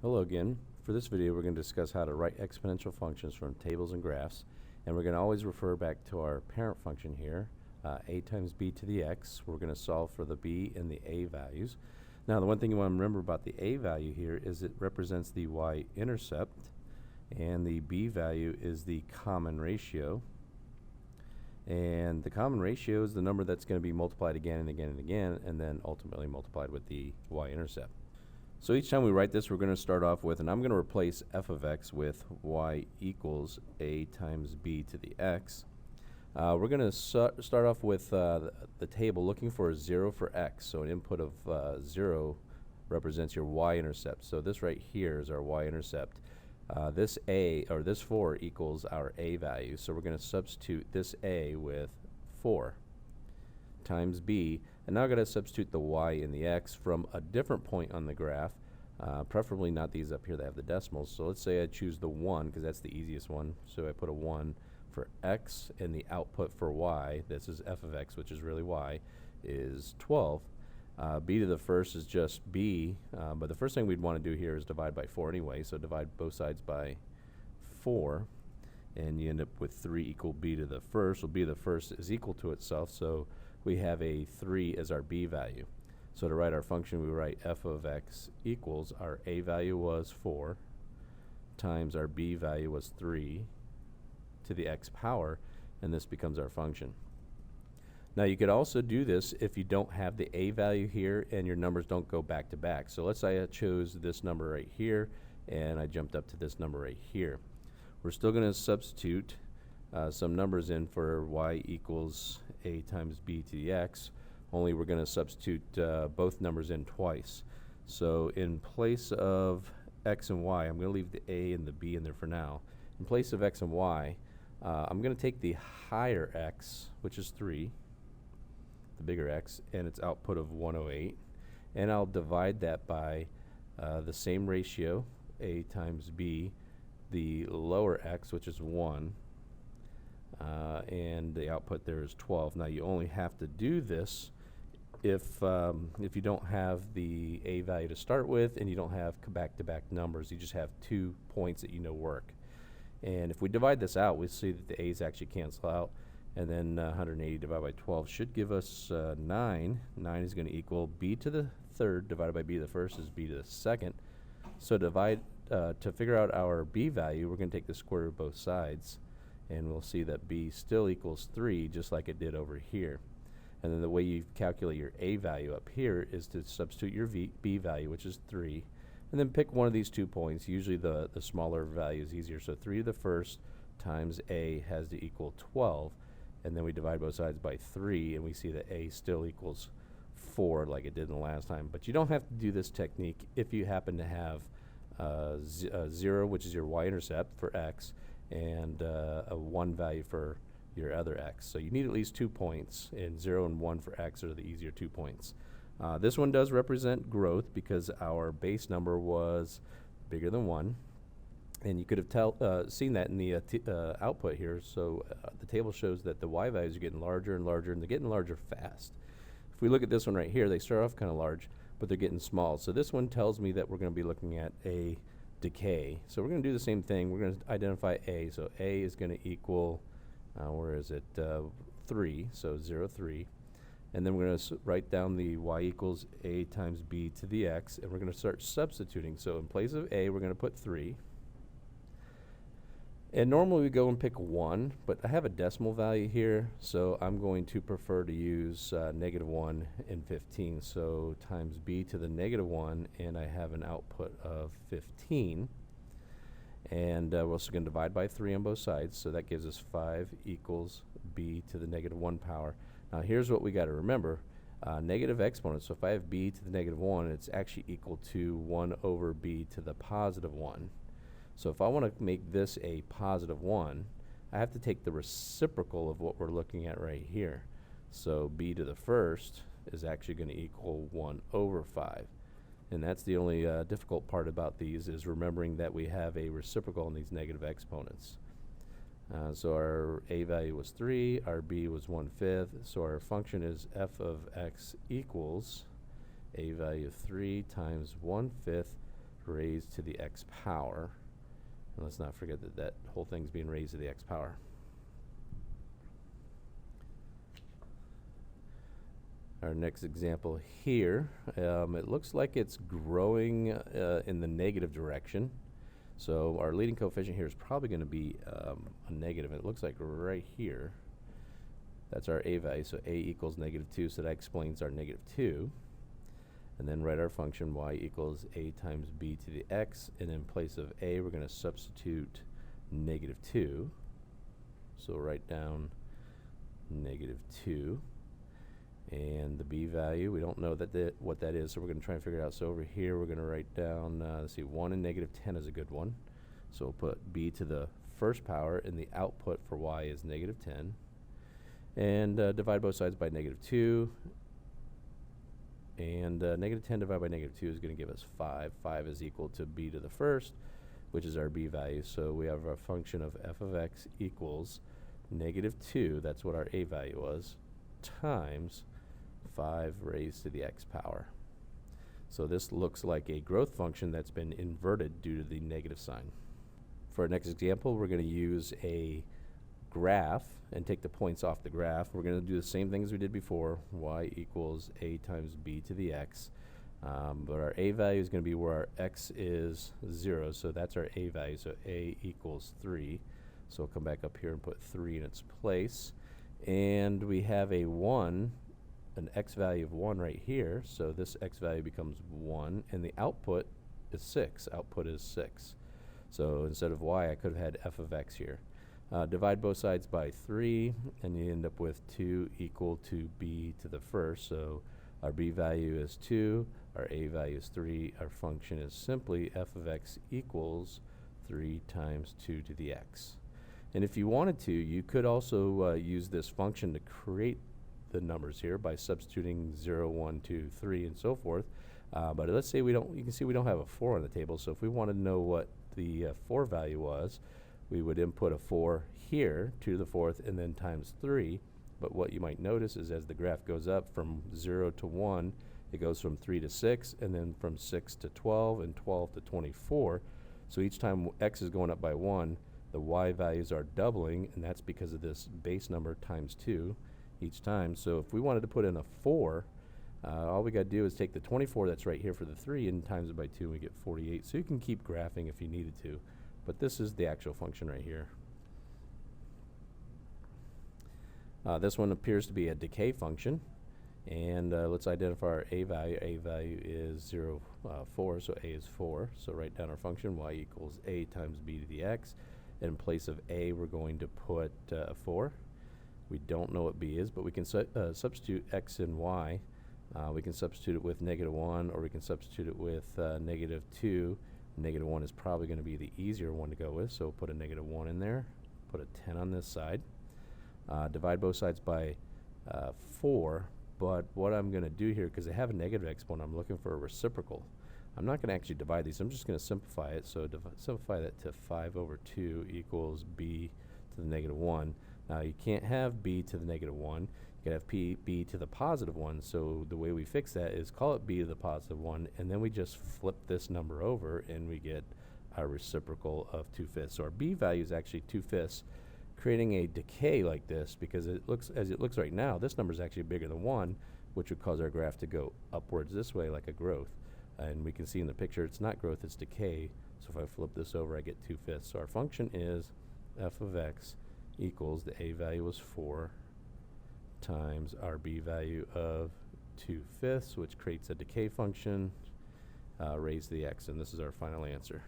Hello again. For this video, we're going to discuss how to write exponential functions from tables and graphs, and we're going to always refer back to our parent function here, a times b to the x. We're going to solve for the b and the a values. Now, the one thing you want to remember about the a value here is it represents the y-intercept, and the b value is the common ratio. And the common ratio is the number that's going to be multiplied again and again and again, and then ultimately multiplied with the y-intercept. So each time we write this, we're going to start off with, and I'm going to replace f of x with y equals a times b to the x. We're going to start off with the table looking for a 0 for x. So an input of 0 represents your y-intercept. So this right here is our y-intercept. This a, or this 4, equals our a value. So we're going to substitute this a with 4 times b. And now I've got to substitute the y and the x from a different point on the graph, preferably not these up here that have the decimals. So let's say I choose the 1 because that's the easiest one. So I put a 1 for x, and the output for y, this is f of x, which is really y, is 12. B to the first is just b, but the first thing we'd want to do here is divide by 4 anyway. So divide both sides by 4, and you end up with 3 equal b to the first. Well, b to the first is equal to itself, so we have a 3 as our b value. So to write our function, we write f of x equals, our a value was 4 times our b value was 3 to the x power, and this becomes our function. Now you could also do this if you don't have the a value here and your numbers don't go back to back. So let's say I chose this number right here and I jumped up to this number right here. We're still going to substitute some numbers in for y equals a times b to the x, only we're going to substitute both numbers in twice. So in place of x and y, I'm going to leave the a and the b in there for now. In place of x and y, I'm going to take the higher x, which is 3, the bigger x, and its output of 108, and I'll divide that by the same ratio, a times b, the lower x, which is 1, and the output there is 12. Now you only have to do this if you don't have the a value to start with and you don't have back-to-back numbers. You just have 2 points that you know work. And if we divide this out, we see that the a's actually cancel out, and then 180 divided by 12 should give us 9. 9 is going to equal b to the third divided by b to the first is b to the second. So to figure out our b value, we're going to take the square root of both sides, and we'll see that b still equals 3, just like it did over here. And then the way you calculate your a value up here is to substitute your b value, which is 3, and then pick one of these 2 points. Usually the smaller value is easier. So 3 to the first times a has to equal 12, and then we divide both sides by 3, and we see that a still equals 4 like it did in the last time. But you don't have to do this technique if you happen to have 0, which is your y-intercept for x, and a 1 value for your other x. So you need at least 2 points, and 0 and 1 for x are the easier 2 points. This one does represent growth because our base number was bigger than 1, and you could have seen that in the output here. So the table shows that the y values are getting larger and larger, and they're getting larger fast. If we look at this one right here, they start off kind of large, but they're getting small. So this one tells me that we're going to be looking at a decay. So we're going to do the same thing. We're going to identify a. So a is going to equal, where is it, 3, so 0, 3. And then we're going to write down the y equals a times b to the x, and we're going to start substituting. So in place of a, we're going to put 3. And normally we go and pick 1, but I have a decimal value here, so I'm going to prefer to use -1 and 15. So times b to the -1, and I have an output of 15. And we're also going to divide by 3 on both sides, so that gives us 5 equals b to the -1 power. Now here's what we got to remember. Negative exponents, so if I have b to the -1, it's actually equal to 1 over b to the +1. So if I want to make this a +1, I have to take the reciprocal of what we're looking at right here. So b to the first is actually going to equal 1 over 5. And that's the only difficult part about these, is remembering that we have a reciprocal in these negative exponents. So our a value was 3, our b was 1/5, so our function is f of x equals a value of 3 times 1/5 raised to the x power. And let's not forget that that whole thing's being raised to the x power. Our next example here, it looks like it's growing in the negative direction. So our leading coefficient here is probably going to be a negative. It looks like right here, that's our a value. So a equals -2, so that explains our -2. And then write our function y equals a times b to the x. And in place of a, we're going to substitute -2. So write down -2. And the b value, we don't know what that is, so we're going to try and figure it out. So over here, we're going to write down, let's see, 1 and -10 is a good one. So we'll put b to the first power, and the output for y is -10. And divide both sides by -2. And -10 divided by -2 is going to give us 5. 5 is equal to b to the first, which is our b value. So we have our function of f of x equals -2, that's what our a value was, times 5 raised to the x power. So this looks like a growth function that's been inverted due to the negative sign. For our next example, we're going to use a graph and take the points off the graph. We're going to do the same thing as we did before, y equals a times b to the x. But our a value is going to be where our x is 0, so that's our a value, so a equals 3. So we'll come back up here and put 3 in its place. And we have a 1, an x value of 1 right here, so this x value becomes 1, and the output is 6. Output is 6. So instead of y, I could have had f of x here. Divide both sides by 3, and you end up with 2 equal to b to the first. So our b value is 2, our a value is 3. Our function is simply f of x equals 3 times 2 to the x. And if you wanted to, you could also use this function to create the numbers here by substituting 0, 1, 2, 3, and so forth. But let's say we don't, you can see we don't have a 4 on the table, so if we wanted to know what the 4 value was, we would input a 4 here, 2 to the 4th, and then times 3. But what you might notice is as the graph goes up from 0 to 1, it goes from 3 to 6, and then from 6 to 12, and 12 to 24. So each time x is going up by 1, the y values are doubling, and that's because of this base number times 2 each time. So if we wanted to put in a 4, all we got to do is take the 24 that's right here for the 3 and times it by 2, and we get 48. So you can keep graphing if you needed to, but this is the actual function right here. This one appears to be a decay function, and let's identify our a value. A value is 0, 4, so a is 4. So write down our function, y equals a times b to the x. And in place of a, we're going to put 4. We don't know what b is, but we can substitute x and y. We can substitute it with -1, or we can substitute it with -2. -1 is probably going to be the easier one to go with, so we'll put a -1 in there, put a 10 on this side. Divide both sides by 4, but what I'm going to do here, because I have a negative exponent, I'm looking for a reciprocal. I'm not going to actually divide these, I'm just going to simplify it. So simplify that to 5 over 2 equals b to the -1. Now you can't have b to the -1, you can have b to the +1. So the way we fix that is call it b to the +1, and then we just flip this number over and we get our reciprocal of 2/5. So our b value is actually 2/5, creating a decay like this, because it looks, as it looks right now, this number is actually bigger than 1, which would cause our graph to go upwards this way like a growth. And we can see in the picture it's not growth, it's decay. So if I flip this over, I get 2/5. So our function is f of x equals, the a value was 4, times our b value of 2/5, which creates a decay function raised to the x. And this is our final answer.